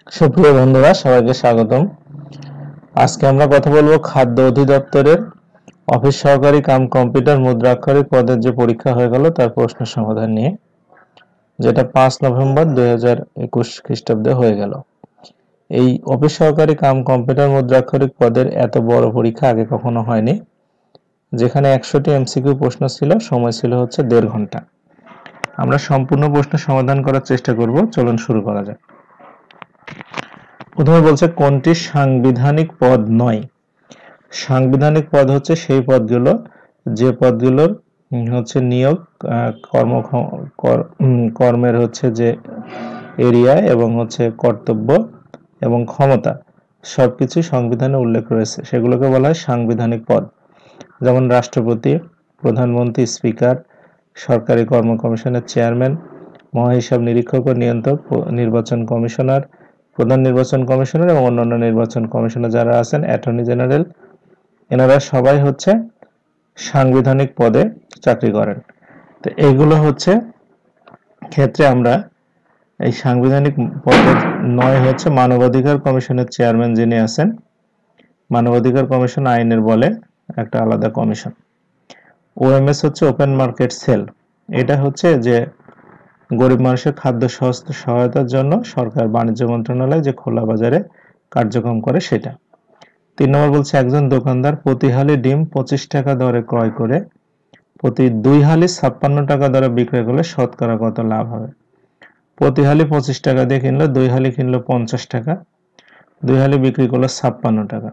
সুপ্রিয় বন্ধুরা, সবাইকে স্বাগতম। আজকে আমরা কথা বলবো খাদ্য অধিদপ্তরের অফিস সহকারী কাম কম্পিউটার মুদ্রাক্ষরিক পদের যে পরীক্ষা হয়ে গেল তার প্রশ্ন সমাধান নিয়ে, যেটা 5 নভেম্বর 2021 খ্রিস্টাব্দে হয়ে গেল। এই অফিস সহকারী কাম কম্পিউটার মুদ্রাক্ষরিক পদের এত বড় পরীক্ষা আগে কখনো হয়নি, যেখানে 100টি এমসিকিউ প্রশ্ন ছিল, সময় ছিল হচ্ছে 1.5 ঘন্টা। আমরা সম্পূর্ণ প্রশ্ন সমাধান করার চেষ্টা করব। চলুন শুরু করা যাক। প্রথমে বলছে কোনটি সাংবিধানিক পদ নয়। সাংবিধানিক পদ হচ্ছে সেই পদগুলো যে পদগুলোর হচ্ছে নিয়োগ, কর্মের হচ্ছে যে এরিয়া এবং হচ্ছে কর্তব্য এবং ক্ষমতা সবকিছু সংবিধানে উল্লেখ রয়েছে, সেগুলোকে বলা হয় সাংবিধানিক পদ। যেমন রাষ্ট্রপতি, প্রধানমন্ত্রী, স্পিকার, সরকারি কর্ম কমিশনের চেয়ারম্যান, মহাহিসাব নিরীক্ষক ও নিয়ন্ত্রক, নির্বাচন কমিশনার, প্রধান নির্বাচন কমিশনার এবং অন্যান্য নির্বাচন কমিশনার যারা আছেন, অ্যাটর্নি জেনারেল, এনারা সবাই হচ্ছে সাংবিধানিক পদে চাকরি করেন। তো এইগুলো হচ্ছে ক্ষেত্রে আমরা এই সাংবিধানিক পদের নয় হচ্ছে মানবাধিকার কমিশনের চেয়ারম্যান যিনি আছেন। মানবাধিকার কমিশন আইনের বলে একটা আলাদা কমিশন। ওএমএস হচ্ছে ওপেন মার্কেট সেল, এটা হচ্ছে যে গরিব মানুষের খাদ্য সহায়তার জন্য সরকার বাণিজ্য মন্ত্রণালয় যে খোলা বাজারে কার্যক্রম করে সেটা। 3 নম্বর বলছে একজন দোকানদার প্রতি হালি ডিম 25 টাকা দরে ক্রয় করে প্রতি 2 হালি 56 টাকা দরে বিক্রয় করলে শতকরা কত লাভ হবে। প্রতি হালি 25 টাকা দিয়ে কিনলো, 2 হালি কিনলো 50 টাকা, 2 হালি বিক্রি করলো 56 টাকা,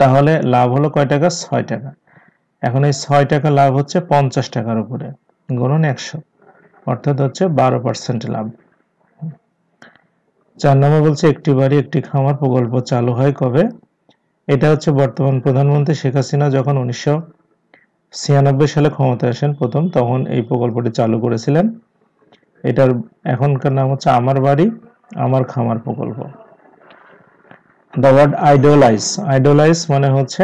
তাহলে লাভ হলো কয় টাকা? 6 টাকা। এখন এই 6 টাকা লাভ হচ্ছে 50 টাকার উপরে গুণন 100, অর্থাৎ হচ্ছে 12% লাভ। 4 নম্বর বলছে একটি বাড়ি একটি খামার প্রকল্প চালু হয় কবে। এটা হচ্ছে বর্তমান প্রধানমন্ত্রী শেখ হাসিনা যখন 1996 সালে ক্ষমতায় আসেন প্রথম, তখন এই প্রকল্পটি চালু করেছিলেন। এটার এখনকার নাম হচ্ছে আমার বাড়ি আমার খামার প্রকল্প। দ্য ওয়ার্ড আইডলাইজ, আইডলাইজ মানে হচ্ছে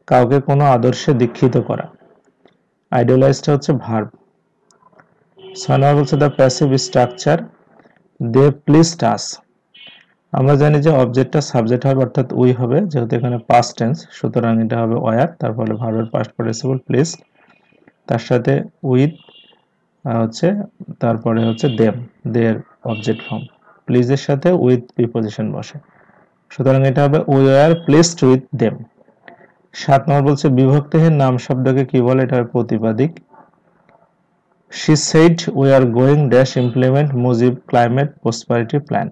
কাউকে কোনো আদর্শে দীক্ষিত করা। আইডলাইজটা হচ্ছে ভার্ব। 6 নম্বর বলছে the passive structure they pleased us. আমরা জানি যে অবজেক্টটা সাবজেক্ট হবে, অর্থাৎ উই হবে, যেহেতু এখানে পাস্ট টেন্স, সুতরাং এটা হবে ওয়ার, তারপরে ভার্বের পাস্ট পার্টিসিপল প্লিজ, তার সাথে উইথ হচ্ছে, তারপরে হচ্ছে দেম, দেয়ার অবজেক্ট ফর্ম। প্লিজের সাথে উইথ প্রিপজিশন বসে, সুতরাং এটা হবে we are pleased with them. 7 নম্বর বলছে বিভক্তিহীন নাম শব্দকে কি বলে, এটা হবে প্রতিপাদিক। She said we are going dash implement Mujib climate prosperity plan.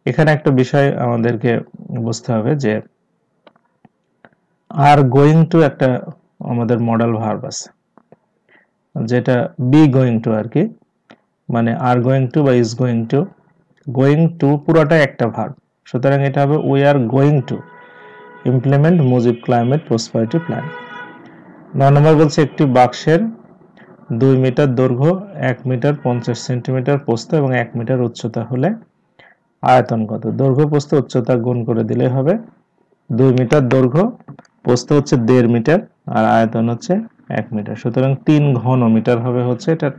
এখানে একটা বিষয় আমাদেরকে বুঝতে হবে যে আর গোয়িং টু একটা আমাদের মডেল ভার্ব আছে, যেটা বি গোয়িং টু আর কি, মানে আর গোয়িং টু বা is going to, going to পুরোটা একটা ভার্ব, সুতরাং এটা হবে we are going to implement Mujib climate prosperity plan. 9 নম্বর বলছে একটি বাক্সের 2 মিটার দৈর্ঘ্য, 1 মিটার 50 সেন্টিমিটার প্রস্থ এবং 1 মিটার উচ্চতা হলে আয়তন কত। দৈর্ঘ্য প্রস্থ উচ্চতা গুণ করে দিলে হবে 2 মিটার দৈর্ঘ্য, প্রস্থ হচ্ছে 1.5 মিটার আর আয়তন হচ্ছে 1 মিটার, সুতরাং 3 ঘন মিটার হবে হচ্ছে এটার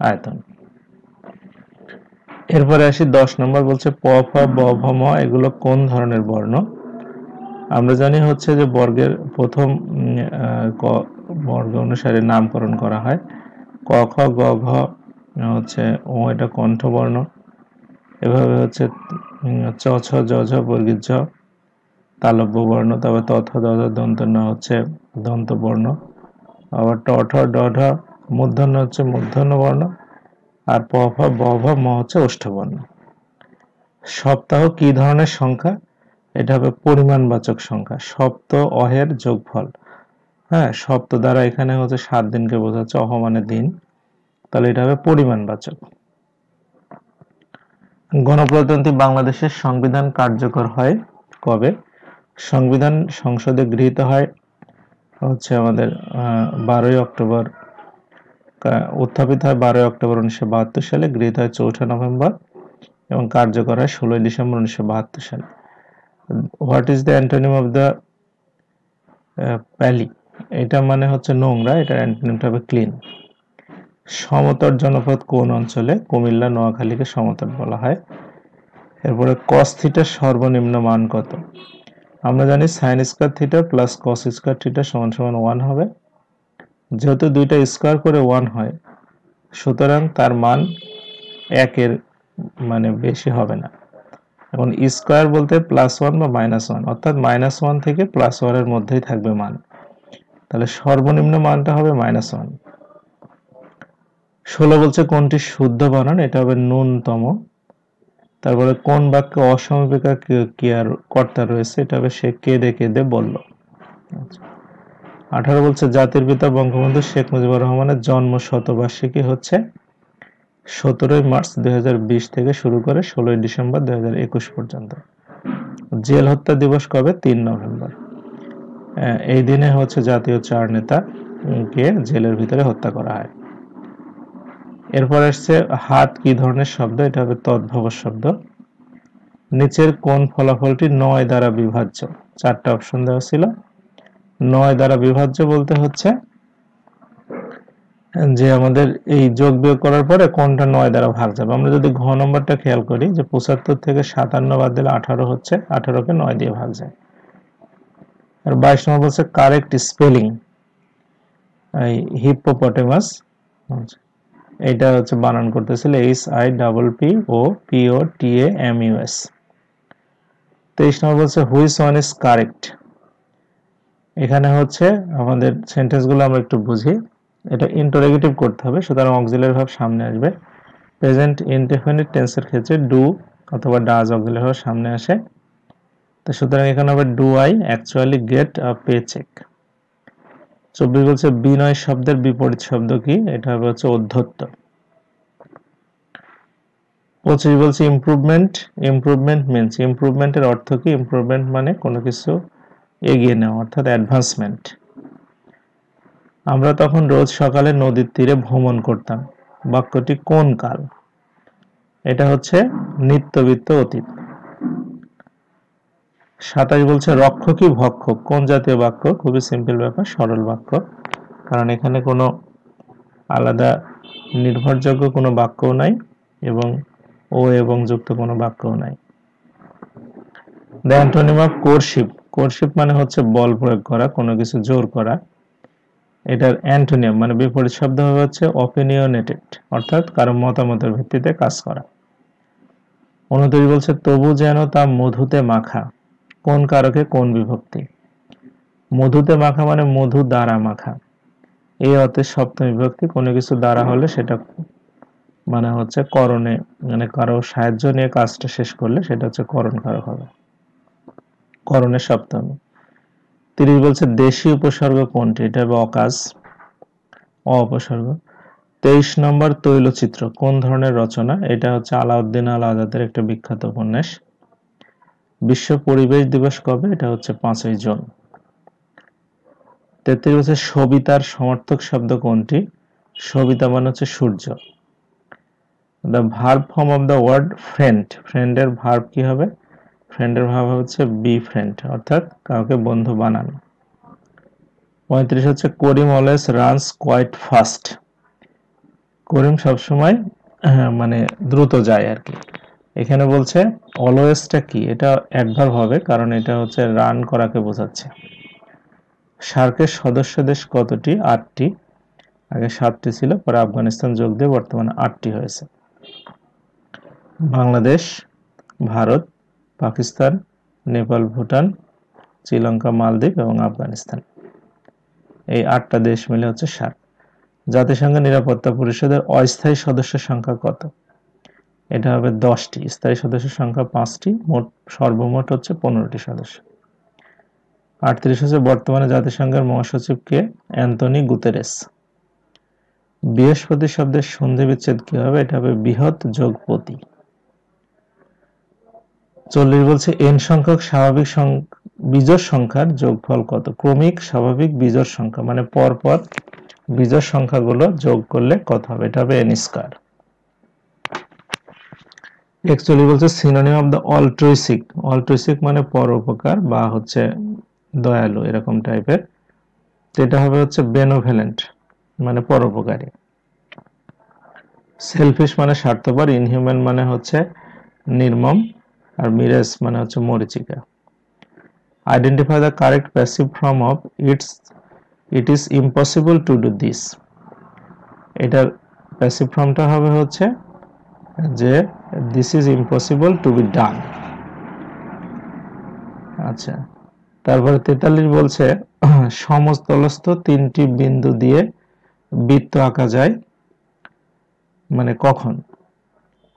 আয়তন। এরপরে আসি 10 নম্বর বলছে প ফ ব ভ ম এগুলো কোন ধরনের বর্ণ। আমরা জানি হচ্ছে যে বর্গের প্রথম বর্গ অনুসারে নামকরণ করা হয়। ক খ গ ঘ হচ্ছে ও, এটা কণ্ঠবর্ণ। এভাবে হচ্ছে চ ছ জ ঝ বর্গীয় ঝ তালব্য বর্ণ, তবে ত থ দ ধ দন্ত ন হচ্ছে দন্ত বর্ণ, আবার ট ঠ ড ঢ মূর্ধন্য হচ্ছে মূর্ধন্য বর্ণ, আর প ফ ব ভ ম হচ্ছে ওষ্ঠবর্ণ। সপ্তাহ কি ধরনের সংখ্যা, এটা হবে পরিমাণবাচক সংখ্যা, সপ্ত অহের যোগফল। হ্যাঁ, সপ্ত দ্বারা এখানে হচ্ছে 7 দিনকে বোঝাচ্ছে, অহ মানে দিন, তাহলে এটা হবে পরিমাণবাচক। গণপ্রজাতন্ত্রী বাংলাদেশের সংবিধান কার্যকর হয় কবে। সংবিধান সংসদে গৃহীত হয় হচ্ছে আমাদের 12ই অক্টোবর, উত্থাপিত হয় 12ই অক্টোবর 1972 সালে, গৃহীত হয় 4 নভেম্বর এবং কার্যকর হয় 16 ডিসেম্বর 1972 সালে। What is the antonym of the pally, এটা মানে হচ্ছে নোংরা, এটার অ্যান্টোনিমটা হবে ক্লিন। সমতট জনপদ কোন অঞ্চলে, কুমিল্লা নোয়াখালীকে সমতট বলা হয়। এরপরে cos থিটার সর্বনিম্ন মান কত? আমরা জানি sin square theta plus cos square theta সমান সমান 1 হবে। যেহেতু দুইটা স্কয়ার করে 1 হয়, সুতরাং তার মান 1 এর মানে বেশি হবে না। এখন স্কয়ার বলতে +1 বা -1, অর্থাৎ -1 থেকে +1 এর মধ্যেই থাকবে মান। তাহলে সর্বনিম্ন মানটা হবে -1। 16 বলছে কোনটি শুদ্ধ বানান, এটা হবে ন্যূনতম। তারপরে কোন বাক্যে অসমাপিকা ক্রিয়ার কর্তা রয়েছে, এটা হবে সে কেঁদে কেঁদে বলল। 18 বলছে জাতির পিতা বঙ্গবন্ধু শেখ মুজিবুর রহমানের জন্ম শতবার্ষিকী হচ্ছে 17 মার্চ 2020 থেকে শুরু করে 16 ডিসেম্বর 2021 পর্যন্ত। জেল হত্যা দিবস কবে? 3 নভেম্বর। এই দিনে হচ্ছে জাতীয় 4 নেতাকে জেলের ভিতরে হত্যা করা হয়। এরপর আসছে হাত কি ধরনের শব্দ, এটা হবে তদ্ভব শব্দ। নিচের কোন ফলাফলটি 9 দ্বারা বিভাজ্য? 4টা অপশন দেওয়া ছিল। 9 দ্বারা বিভাজ্য বলতে হচ্ছে যে আমাদের এই যোগ বিয়োগ করার পরে কোনটা 9 দ্বারা ভাগ যাবে। আমরা যদি ঘ নম্বরটা খেয়াল করি যে 75 থেকে 57 বাদ দিলে 18 হচ্ছে, 18কে 9 দিয়ে ভাগ যায়। আর 22 নম্বর বলছে কারেক্ট স্পেলিং এই হিপ্পোপটেমাস, এটা হচ্ছে বানান করতেছিল HIPPOPOTAMUS। 23 নম্বর বলছে হুইচ ওয়ান ইজ কারেক্ট। এখানে হচ্ছে আমাদের সেন্টেন্সগুলো আমরা একটু বুঝি। এটা ইন্টারোগেটিভ করতে হবে, সুতরাং অক্সিলারি ভার্ব সামনে আসবে। প্রেজেন্ট ইনডেফিনিট টেন্সের ক্ষেত্রে ডু অথবা ডাজ অক্সিলারি ভার্ব সামনে আসে। তো সুতরাং এখানে হবে do I actually get a pay cheque. 24 বলছে বিনয় শব্দের বিপরীত শব্দ কি, এটা হবে হচ্ছে অধ্যত্ত। 25 বলছে ইমপ্রুভমেন্ট। ইমপ্রুভমেন্ট মিন্স, ইমপ্রুভমেন্টের অর্থ কি? ইমপ্রুভমেন্ট মানে কোনো কিছু এগিয়ে নেওয়া, অর্থাৎ অ্যাডভান্সমেন্ট। আমরা তখন রোজ সকালে নদীর তীরে ভ্রমণ করতাম। বাক্যটি কোন কাল? এটা হচ্ছে নিত্যবৃত্ত অতীত। 27 বলছে রক্ষ কি ভক্ষক, কোন জাতীয় বাক্য? খুবই সিম্পল ব্যাপার, সরল বাক্য, কারণ এখানে কোনো আলাদা নির্ভরযোগ্য কোনো বাক্যও নাই এবং ও এবং যুক্ত কোনো বাক্যও নাই। The antonym of courtship. Courtship মানে হচ্ছে বল প্রয়োগ করা, কোনো কিছু জোর করা। এটার অ্যান্টোনিম মানে বিপরীত শব্দ হবে হচ্ছে অপিনিয়নেটেড, অর্থাৎ কারো মতামতের ভিত্তিতে কাজ করা। 29 বলছে তবু যেন তা মধুতে মাখা, কোন কারকে কোন বিভক্তি? মধুতে মাখা মানে মধু দ্বারা মাখা, এই অর্থে সপ্তমী বিভক্তি। কোনো কিছু দ্বারা হলে সেটা মানে হচ্ছে করণে, মানে কারো সাহায্য নিয়ে কাজটা শেষ করলে সেটা হচ্ছে করণ কারক হবে, করণের সপ্তমী। 30 বলছে দেশি উপসর্গ কোনটি? এটা হবে অকাজ, অপসর্গ। 23 নম্বর তৈলচিত্র কোন ধরনের রচনা? এটা হচ্ছে আলাউদ্দিন আল আজাদের একটা বিখ্যাত উপন্যাস। বিশ্ব পরিবেশ দিবস কবে? এটা হচ্ছে 5ই জুন। 33 বলছে সবিতার সমার্থক শব্দ কোনটি? সবিতা মানে হচ্ছে সূর্য। The verb form of the word friend, ফ্রেন্ডের ভার্ব কি হবে? ফ্রেন্ডের ভার্ব হচ্ছে বি ফ্রেন্ড, অর্থাৎ কাউকে বন্ধু বানানো। 35 হচ্ছে করিম অলওয়েজ রানস কোয়াইট ফাস্ট, করিম সবসময় মানে দ্রুত যায় আর কি। এখানে বলছে অলওয়েজটা কি? এটা অ্যাডভার্ব হবে, কারণ এটা হচ্ছে রান করাকে বোঝাচ্ছে। সার্কের সদস্য দেশ কতটি? 8টি। আগে 7টি ছিল, পরে আফগানিস্তান যোগ দিয়ে বর্তমানে 8টি হয়েছে। বাংলাদেশ, ভারত, পাকিস্তান, নেপাল, ভুটান, শ্রীলঙ্কা, মালদ্বীপ এবং আফগানিস্তান, এই 8টা দেশ মিলে হচ্ছে সার্ক। জাতিসংঘের নিরাপত্তা পরিষদের অস্থায়ী সদস্যের সংখ্যা কত? এটা হবে 10টি, স্থায়ী সদস্যের সংখ্যা 5টি, মোট সর্বমোট হচ্ছে 15টি সদস্য। 38 হচ্ছে বর্তমানে জাতিসংঘের মহাসচিব কে? Antony Guterres. বৃহস্পতি শব্দের সন্ধি বিচ্ছেদ কি হবে? এটা হবে বৃহৎ যোগ পতি। 40 বলছে n সংখ্যক স্বাভাবিক বিজোড় সংখ্যার যোগফল কত? ক্রমিক স্বাভাবিক বিজোড় সংখ্যা মানে পরপর বিজোড় সংখ্যাগুলো যোগ করলে কত হবে? এটা হবে n স্কয়ার। 41 বলছে সিনোনিম অফ দ্য অল্ট্রুইস্টিক, অল্ট্রুইস্টিক মানে পরোপকার বা হচ্ছে দয়ালু এরকম টাইপের, এটা হবে হচ্ছে বেনোভেলেন্ট মানে পরোপকারী। সেলফিশ মানে স্বার্থপর, ইনহিউম্যান মানে হচ্ছে নির্মম, আর মিরেস মানে হচ্ছে মরিচিকা। Identify the correct passive form of it is impossible to do this. এটার প্যাসিভ ফর্মটা হবে হচ্ছে যে this is impossible to be done. আচ্ছা, তারপরে 43 বলছে সমতলস্থ তিনটি বিন্দু দিয়ে বৃত্ত আঁকা যায়, মানে কখন?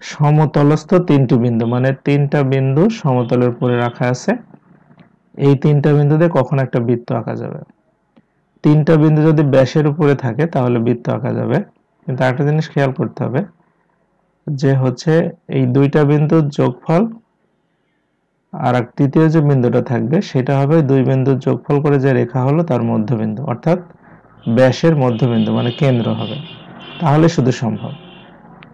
সমতলস্থ তিনটি বিন্দু মানে তিনটা বিন্দু সমতলের উপরে রাখা আছে, এই তিনটা বিন্দু দিয়ে কখন একটা বৃত্ত আঁকা যাবে? তিনটা বিন্দু যদি ব্যাসের উপরে থাকে তাহলে বৃত্ত আঁকা যাবে, কিন্তু একটা জিনিস খেয়াল করতে হবে যে হচ্ছে এই দুইটা বিন্দুর যোগফল আর তৃতীয় যে বিন্দুটা থাকবে সেটা হবে দুই বিন্দুর যোগফল করে যে রেখা হলো তার মধ্যবিন্দু, অর্থাৎ ব্যাসের মধ্যবিন্দু মানে কেন্দ্র হবে, তাহলে শুধু সম্ভব।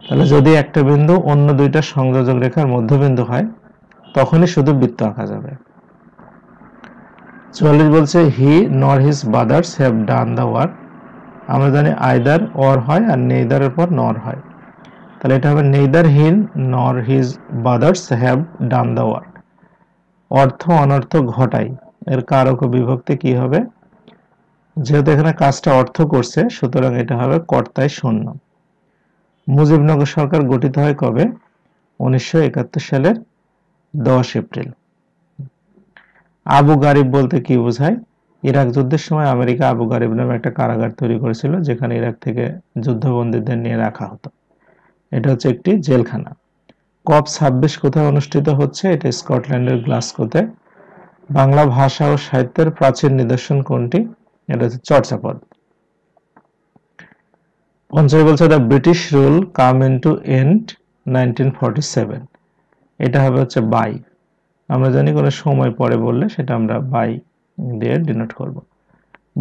তাহলে যদি একটা বিন্দু অন্য দুইটা সংযোজক রেখার মধ্যবিন্দু হয় তখনই শুধু বৃত্ত আঁকা যাবে। 44 বলছে he nor his brothers have done the work. আমরা জানি আইদার অর হয় আর নেইদারের পর নর হয়, তাহলে এটা হবে neither he nor his brothers have done the work. অর্থ অনর্থ ঘটাই এর কারক ও বিভক্তি কি হবে? যেহেতু এখানে কাজটা অর্থ করছে সুতরাং এটা হবে কর্তায় শূন্য। মুজিবনগর সরকার গঠিত হয় কবে? 1971 সালের 10 এপ্রিল। আবু গারিব বলতে কি বোঝায়? ইরাক যুদ্ধের সময় আমেরিকা আবু গারিব নামে একটা কারাগার তৈরি করেছিল যেখানে ইরাক থেকে যুদ্ধবন্দীদের নিয়ে রাখা হতো। এটা হচ্ছে একটি জেলখানা। কপ 26 কোথায় অনুষ্ঠিত হচ্ছে? এটা স্কটল্যান্ডের গ্লাসগোতে। বাংলা ভাষা ও সাহিত্যের প্রাচীন নিদর্শন কোনটি? এটা হচ্ছে চর্যাপদ। 50 বলছে the British rule came into end 1947। এটা হবে হচ্ছে বাই। আমরা জানি কোনো সময় পরে বললে সেটা আমরা বাই দিয়ে ডিনোট করব।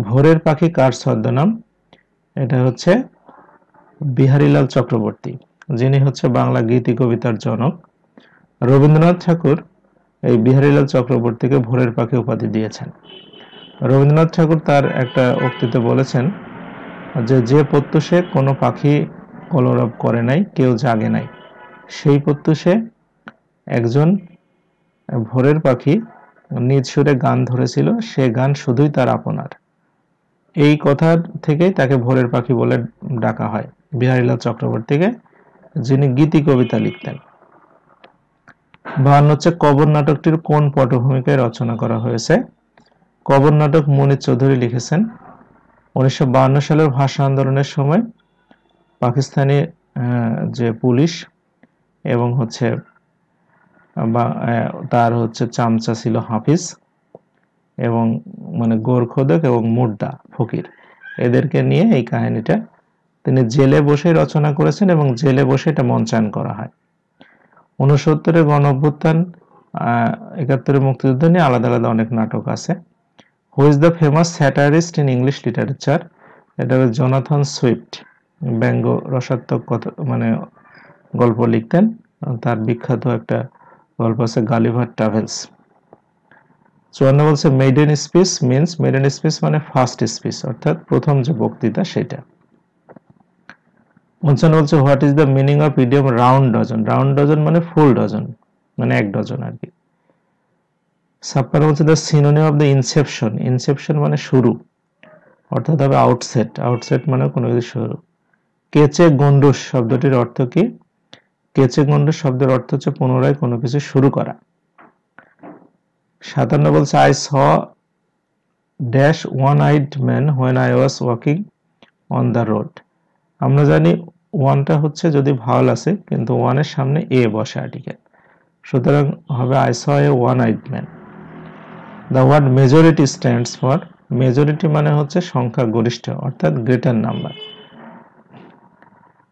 ভোরের পাখি কার ছদ্মনাম? এটা হচ্ছে বিহারীলাল চক্রবর্তী, যিনি হচ্ছে বাংলা গীতি কবিতার জনক। রবীন্দ্রনাথ ঠাকুর এই বিহারীলাল চক্রবর্তীকে ভোরের পাখি উপাধি দিয়েছেন। রবীন্দ্রনাথ ঠাকুর তার একটা উক্তিতে বলেছেন যে যে প্রত্যুষে কোনো পাখি কলরব করে নাই, কেউ জাগে নাই, সেই প্রত্যুষে একজন ভোরের পাখি নিজ সুরে গান ধরেছিল, সে গান শুধুই তার আপনার। এই কথা থেকেই তাকে ভোরের পাখি বলে ডাকা হয়, বিহারীলাল চক্রবর্তীকে, যিনি গীতি কবিতা লিখতেন। 52 হচ্ছে কবর নাটকটির কোন পটভূমিকায় রচনা করা হয়েছে? কবর নাটক মুনির চৌধুরী লিখেছেন। 1952 সালের ভাষা আন্দোলনের সময় পাকিস্তানি যে পুলিশ এবং হচ্ছে তার হচ্ছে চামচা ছিল হাফিজ এবং মানে গোরখোদক এবং মুর্দা ফকির, এদেরকে নিয়ে এই কাহিনীটা তিনি জেলে বসে রচনা করেছেন এবং জেলে বসে এটা মঞ্চায়ন করা হয়। 69-এর গণঅভ্যুত্থান, 71-এর মুক্তিযুদ্ধ নিয়ে আলাদা আলাদা অনেক নাটক আছে। Who is the famous satirist in English literature? এটা হলো জোনাথন সুইফট, ব্যঙ্গ রসাত্মক কথা মানে গল্প লিখতেন। তার বিখ্যাত একটা গল্প আছে গালিভার ট্রাভেলস। 54 বলছে maiden speech means, maiden speech মানে ফার্স্ট স্পিচ অর্থাৎ প্রথম যে বক্তৃতা সেটা। 55 বলছে what is the meaning of idiom round dozen? Round dozen মানে ফুল ডজন মানে এক ডজন আর কি। 56 বলছে the synonym of the Inception, Inception মানে শুরু অর্থাৎ হবে আউটসেট, আউটসেট মানে কোনো কিছু শুরু। কেচে গন্ডুস শব্দটির অর্থ কি? কেচে গন্ডুস শব্দের অর্থ হচ্ছে পুনরায় কোনো কিছু শুরু করা। 57 বলছে I saw dash one eyed man when I was walking on the road. আমরা জানি ওয়ানটা হচ্ছে যদি ভাওয়াল আছে কিন্তু ওয়ানের সামনে এ বসে আর্টিকেল, সুতরাং হবে I saw a one eyed man. The word majority stands for, majority মানে হচ্ছে সংখ্যা গরিষ্ঠ অর্থাৎ greater number.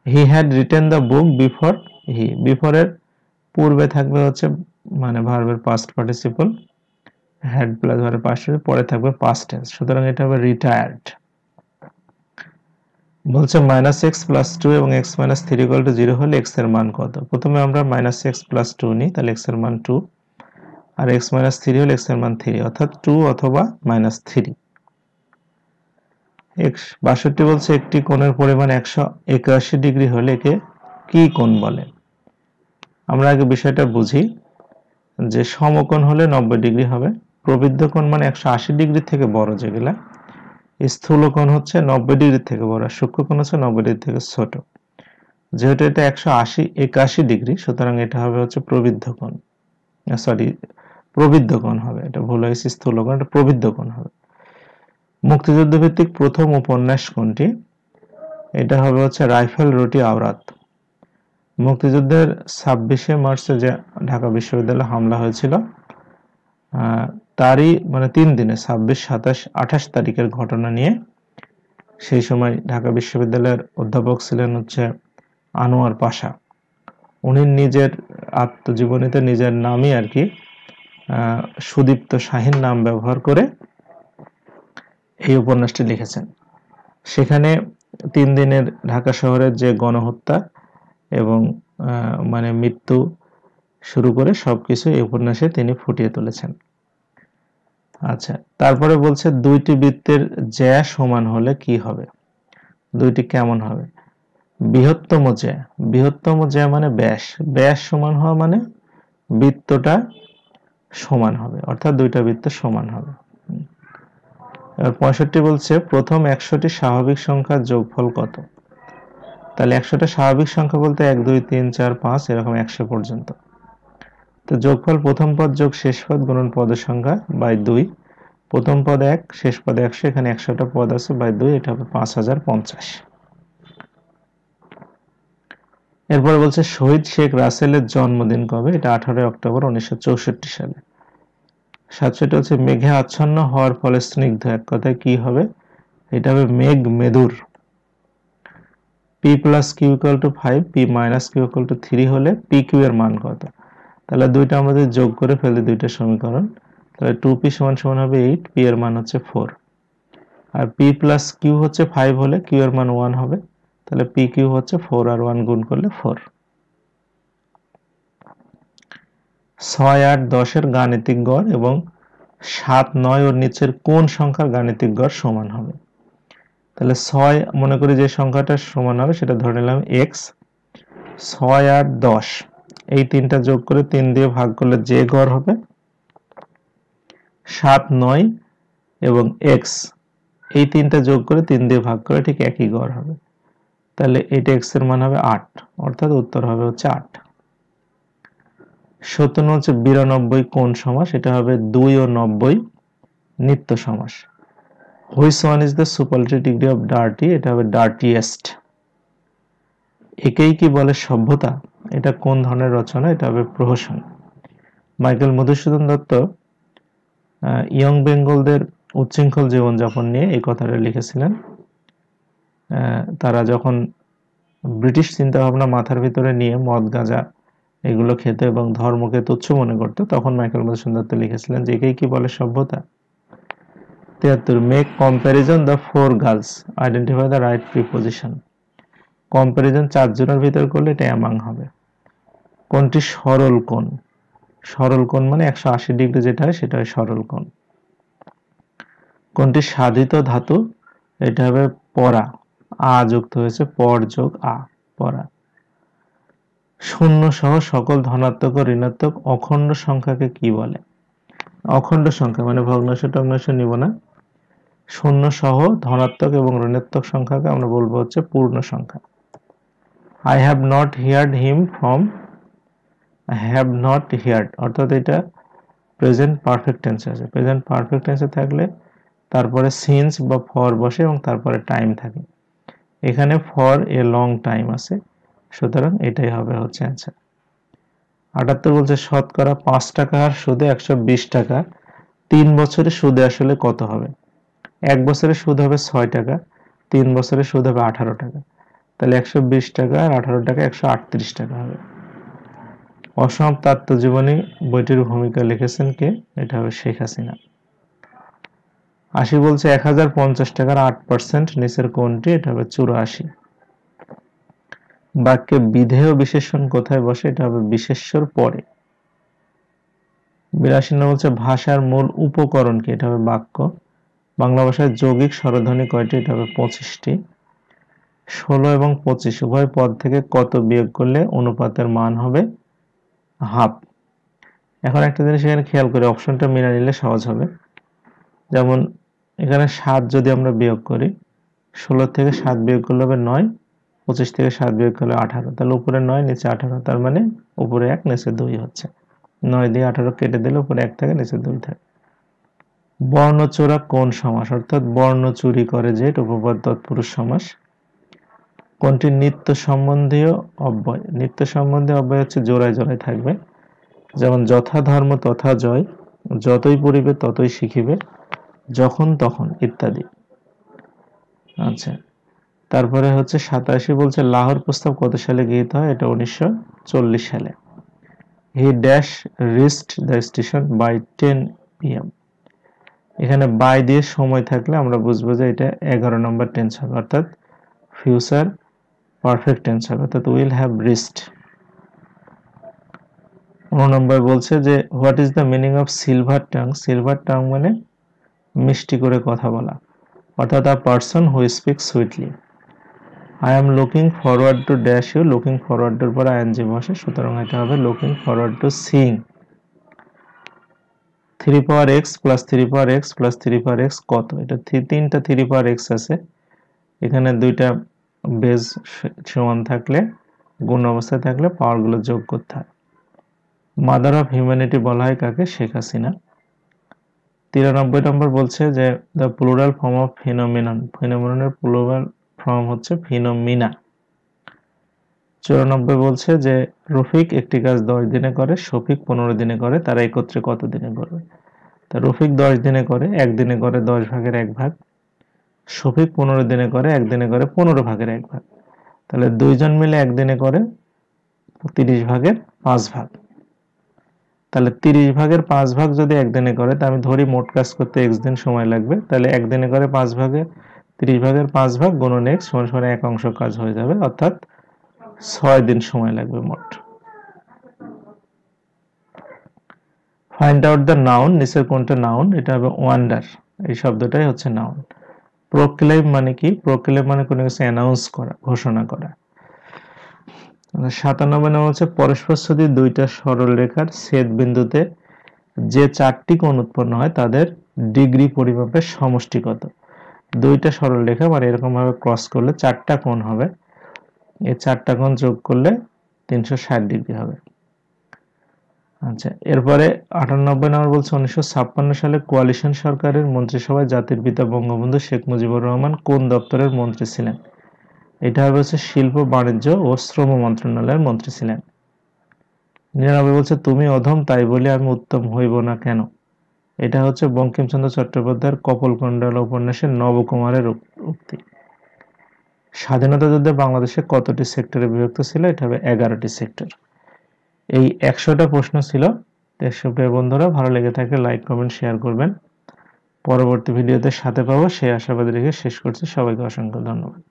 He had written the book before, he বিফোরের পূর্বে থাকবে হচ্ছে মানে ভার্বের পাস্ট পার্টিসিপল, হ্যাড প্লাস ভার্বের পাস্ট, পরে থাকবে পাস্ট টেন্স, সুতরাং এটা হবে রিটায়ার্ড। বলছে -x+2 এবং x-3 0 হলে x এর মান কত? প্রথমে আমরা -x+2 নিই, তাহলে x এর মান 2 আর x-3 হলে x এর মান 3 অর্থাৎ 2 অথবা -3। 62 বলছে একটি কোণের পরিমাণ 181 ডিগ্রি হলে একে কি কোণ বলে? আমরা আগে বিষয়টা বুঝি যে সমকোণ হলে 90 ডিগ্রি হবে, প্রবৃদ্ধ কোণ মানে 180 ডিগ্রি থেকে বড় যেগুলা, স্থূলকোণ হচ্ছে 90 ডিগ্রি থেকে বড়, সূক্ষ্মকোণ হচ্ছে 90 ডিগ্রি থেকে ছোট। যেহেতু এটা 181 ডিগ্রি, সুতরাং এটা হবে হচ্ছে প্রবৃদ্ধ কোণ, সরি প্রবৃদ্ধ কোণ হবে, এটা ভুল হয়েছে, স্থূলকোণ, এটা প্রবৃদ্ধ কোণ হবে। মুক্তিযুদ্ধ ভিত্তিক প্রথম উপন্যাস কোনটি? এটা হবে হচ্ছে রাইফেল রুটি আওরাত। মুক্তিযুদ্ধের 26শে মার্চে যে ঢাকা বিশ্ববিদ্যালয়ে হামলা হয়েছিল, তারই মানে 3 দিনে 26, 27, 28 তারিখের ঘটনা নিয়ে সেই সময় ঢাকা বিশ্ববিদ্যালয়ের অধ্যাপক ছিলেন হচ্ছে আনোয়ার পাশা। উনি নিজের আত্মজীবনীতে নিজের নামই আর কি সুদীপ্ত শাহীন নাম ব্যবহার করে এই উপন্যাসটি লিখেছেন। সেখানে 3 দিনের ঢাকা শহরের যে গণহত্যা এবং মানে মৃত্যু শুরু করে সবকিছু এই উপন্যাসে তিনি ফুটিয়ে তুলেছেন। আচ্ছা, তারপরে বলছে দুইটি বৃত্তের জ্যা সমান হলে কি হবে? দুইটি কেমন হবে? বৃহত্তম জ্যা, বৃহত্তম জ্যা মানে ব্যাস, ব্যাস সমান হওয়া মানে বৃত্তটা সমান হবে, অর্থাৎ দুইটা বৃত্ত সমান হবে। এবার 65 বলছে প্রথম 100টি স্বাভাবিক সংখ্যার যোগফল কত? তাহলে 100টা স্বাভাবিক সংখ্যা বলতে 1, 2, 3, 4, 5 এরকম 100 পর্যন্ত। তো যোগফল প্রথম পদ যোগ শেষ পদ গুণন পদের সংখ্যা বাই 2, প্রথম পদ 1, শেষ পদ 100, এখানে 100টা পদ আছে বাই 2, এটা হবে 5050। এরপরে বলছে শহীদ শেখ রাসেলের জন্মদিন কবে? এটা 18 অক্টোবর 1964 সালে। 67 হচ্ছে মেঘে আচ্ছন্ন হওয়ার ফলে স্নিগ্ধ, এক কথায় কি হবে? এটা হবে মেঘ মেদুর। p + q = 5, p - q = 3 হলে pq এর মান কত? তাহলে দুইটা আমাদের যোগ করে ফেলি, দুইটা সমীকরণ। তাহলে 2p = হবে 8, p এর মান হচ্ছে 4, আর p + q হচ্ছে 5 হলে q এর মান 1 হবে, তাহলে pq হচ্ছে 4 আর 1 গুণ করলে 4। 6, 8, 10 এর গাণিতিক গড় এবং 7, 9 ওর নিচের কোন সংখ্যার গাণিতিক গড় সমান হবে? তাহলে 6 মনে করি যে সংখ্যাটা সমান হবে সেটা ধরে নিলাম x, 6, 8, 10 এই তিনটা যোগ করে 3 দিয়ে ভাগ করলে যে গড় হবে, 7, 9 এবং x এই তিনটা যোগ করে 3 দিয়ে ভাগ করে ঠিক একই গড় হবে। তাহলে এটা x এর মান হবে 8, অর্থাৎ উত্তর হবে হচ্ছে 8। 57 হচ্ছে 92 কোন সমাস? এটা হবে 2 ও 90 নিত্য সমাস। Which one is the superlative degree of dirty? এটা হবে dirtiest। একেই কি বলে সভ্যতা? এটা কোন ধরনের রচনা? এটা হবে প্রহসন। মাইকেল মধুসূদন দত্ত ইয়ং বেঙ্গলদের উচ্ছৃঙ্খল জীবনযাপন নিয়ে এই কথাটা লিখেছিলেন। তারা যখন ব্রিটিশ চিন্তাভাবনা মাথার ভিতরে নিয়ে মদ গাঁজা এগুলো খেত এবং ধর্মকে তুচ্ছ মনে করত, তখন মাইকেল মধুসূদন দত্ত লিখেছিলেন যে একেই কি বলে সভ্যতা। 73 make comparison the 4 girls, identify the right preposition. Comparison 4 জনের ভিতর করলে এটা অ্যামাং হবে। কোনটি সরল কোণ? সরল কোণ মানে 180 ডিগ্রি যেটা হয় সেটা হয় সরল কোণ। কোনটি সাধিত ধাতু? এটা হবে পরা, আ যুক্ত হয়েছে, পর যোগ আ, পরা। শূন্য সহ সকল ধনাত্মক ও ঋণাত্মক অখণ্ড সংখ্যাকে কি বলে? অখণ্ড সংখ্যা মানে ভগ্নাংশ টগ্নাংশ নিব না, শূন্য সহ ধনাত্মক এবং ঋণাত্মক সংখ্যাকে আমরা বলবো হচ্ছে পূর্ণ সংখ্যা। I have not heard him from have not heard, অর্থাৎ এটা প্রেজেন্ট পারফেক্ট টেন্সে আছে। প্রেজেন্ট পারফেক্ট টেন্সে থাকলে তারপরে সিন্স বা ফর বসে এবং তারপরে টাইম থাকে। এখানে ফর এ লং টাইম আছে, সুতরাং এটাই হবে হচ্ছে অ্যান্সার। 78 বলছে শতকরা 5 টাকার সুদে 120 টাকা 3 বছরে সুদে আসলে কত হবে? 1 বছরে সুদ হবে 6 টাকা, 3 বছরে সুদ হবে 18 টাকা, তাহলে 120 টাকা আর 18 টাকা 138 টাকা হবে। অসমাপ্ত আত্মজীবনী বইটির ভূমিকা লিখেছেন কে? এটা হবে শেখ হাসিনা। 80 বলছে 1050 টাকার 8% নিচের কোনটি? এটা হবে 84। বাক্যে বিধেয় বিশেষণ কোথায় বসে? এটা হবে বিশেষ্যর পরে। 82 বলছে ভাষার মূল উপকরণ কি? এটা হবে বাক্য। বাংলা ভাষায় যৌগিক স্বরধ্বনি কয়টি? এটা হবে 25টি। 16 এবং 25 উভয় পদ থেকে কত বিয়োগ করলে অনুপাতের মান হবে হাফ? এখন একটা জিনিস এখানে খেয়াল করে অপশনটা মিলে নিলে সহজ হবে। যেমন এখানে 7 যদি আমরা বিয়োগ করি, 16 থেকে 7 বিয়োগ করলে হবে 9, 25 থেকে 7 বিয়োগ করলে 18, তাহলে উপরে 9 নিচে 18, তার মানে উপরে 1 নিচে 2 হচ্ছে। 9 দিয়ে 18 কেটে দিলে উপরে 1 থাকে নিচে 2 থাকে। বর্ণচোরা কোন সমাস, অর্থাৎ বর্ণ চুরি করে যে উপপদ তৎপুরুষ সমাস। কোনটি নিত্য সম্বন্ধীয় অব্যয়? নিত্য সম্বন্ধীয় অব্যয় হচ্ছে জোড়ায় জোড়ায় থাকবে, যেমন যথা ধর্ম তথা জয়, যতই পড়িবে ততই শিখিবে, যখন তখন ইত্যাদি। আচ্ছা, তারপরে হচ্ছে 87 বলছে লাহোর প্রস্তাব কত সালে গৃহীত হয়? এটা 1940 সালে। He dash reached the station by 10 PM। এখানে বাই দিয়ে সময় থাকলে আমরা বুঝবো যে এটা 11 নম্বর টেন্স হবে, অর্থাৎ ফিউচার পারফেক্ট টেন্স হবে, অর্থাৎ উইল হ্যাভ রিচড। 19 নম্বর বলছে যে what is the meaning of silver tongue? Silver tongue মানে মিষ্টি করে কথা বলা, অর্থাৎ a person who speaks sweetly. I am looking forward to dash you, looking ফরওয়ার্ডের পর আইএনজি বসে, সুতরাং এটা হবে looking forward to seeing. 3 power x plus 3 power x plus 3 power x কত? এটা তিনটা 3 পাওয়ার x আছে, এখানে দুইটা বেজ সমান থাকলে, গুণ অবস্থায় থাকলে পাওয়ারগুলো যোগ করতে হয়। মাদার অফ হিউম্যানিটি বলা হয় কাকে? শেখ হাসিনা। 93 নম্বর বলছে যে the plural form of phenomenon, ফিনোমিননের প্লুরাল ফর্ম হচ্ছে ফিনোমিনা। 94 বলছে যে রফিক একটি কাজ 10 দিনে করে, শফিক 15 দিনে করে, তারা একত্রে কত দিনে করবে? তা রফিক 10 দিনে করে, 1 দিনে করে 10 ভাগের 1 ভাগ, শফিক 15 দিনে করে, 1 দিনে করে 15 ভাগের 1 ভাগ, তাহলে দুইজন মিলে 1 দিনে করে 30 ভাগের 5 ভাগ। তাহলে 30 ভাগের 5 ভাগ যদি 1 দিনে করে, তা আমি ধরি মোট কাজ করতে x দিন সময় লাগবে, তাহলে 1 দিনে করে 5 ভাগে 30 ভাগের 5 ভাগ গুণন x সমান সমান 1 অংশ কাজ হয়ে যাবে, অর্থাৎ 6 দিন সময় লাগবে মোট। ফাইন্ড আউট দ্য নাউন, নিচের কোনটা নাউন? এটা হবে ওয়ান্ডার, এই শব্দটাই হচ্ছে নাউন। প্রোক্লেম মানে কি? প্রোক্লেম মানে কোনো কিছু অ্যানাউন্স করা, ঘোষণা করা। 97 নম্বর হচ্ছে পরস্পরস্থিত দুইটা সরল রেখার ছেদ বিন্দুতে যে 4টি কোণ উৎপন্ন হয় তাদের ডিগ্রি পরিমাপের সমষ্টি কত? দুইটা সরল রেখা মানে এরকম ভাবে ক্রস করলে 4টা কোণ হবে, এই 4টা কোণ যোগ করলে 360 ডিগ্রি হবে। আচ্ছা, এরপরে 98 নম্বর বলছে 1956 সালে কোয়ালিশন সরকারের মন্ত্রিসভায় জাতির পিতা বঙ্গবন্ধু শেখ মুজিবুর রহমান কোন দপ্তরের মন্ত্রী ছিলেন? এটা হবে হচ্ছে শিল্প, বাণিজ্য ও শ্রম মন্ত্রণালয়ের মন্ত্রী ছিলেন। 99 বলছে তুমি অধম তাই বলে আমি উত্তম হইব না কেন? এটা হচ্ছে বঙ্কিমচন্দ্র চট্টোপাধ্যায়ের কপোলকুণ্ডলা উপন্যাসের নবকুমারের উক্তি। স্বাধীনতা যুদ্ধে বাংলাদেশে কতটি সেক্টরে বিভক্ত ছিল? এটা হবে 11টি সেক্টর। এই 100টা প্রশ্ন ছিল। প্রিয় বন্ধুরা, ভালো লেগে থাকলে লাইক, কমেন্ট, শেয়ার করবেন। পরবর্তী ভিডিওতে সাথে পাবো সেই আশাবাদ রেখে শেষ করছি। সবাইকে অসংখ্য ধন্যবাদ।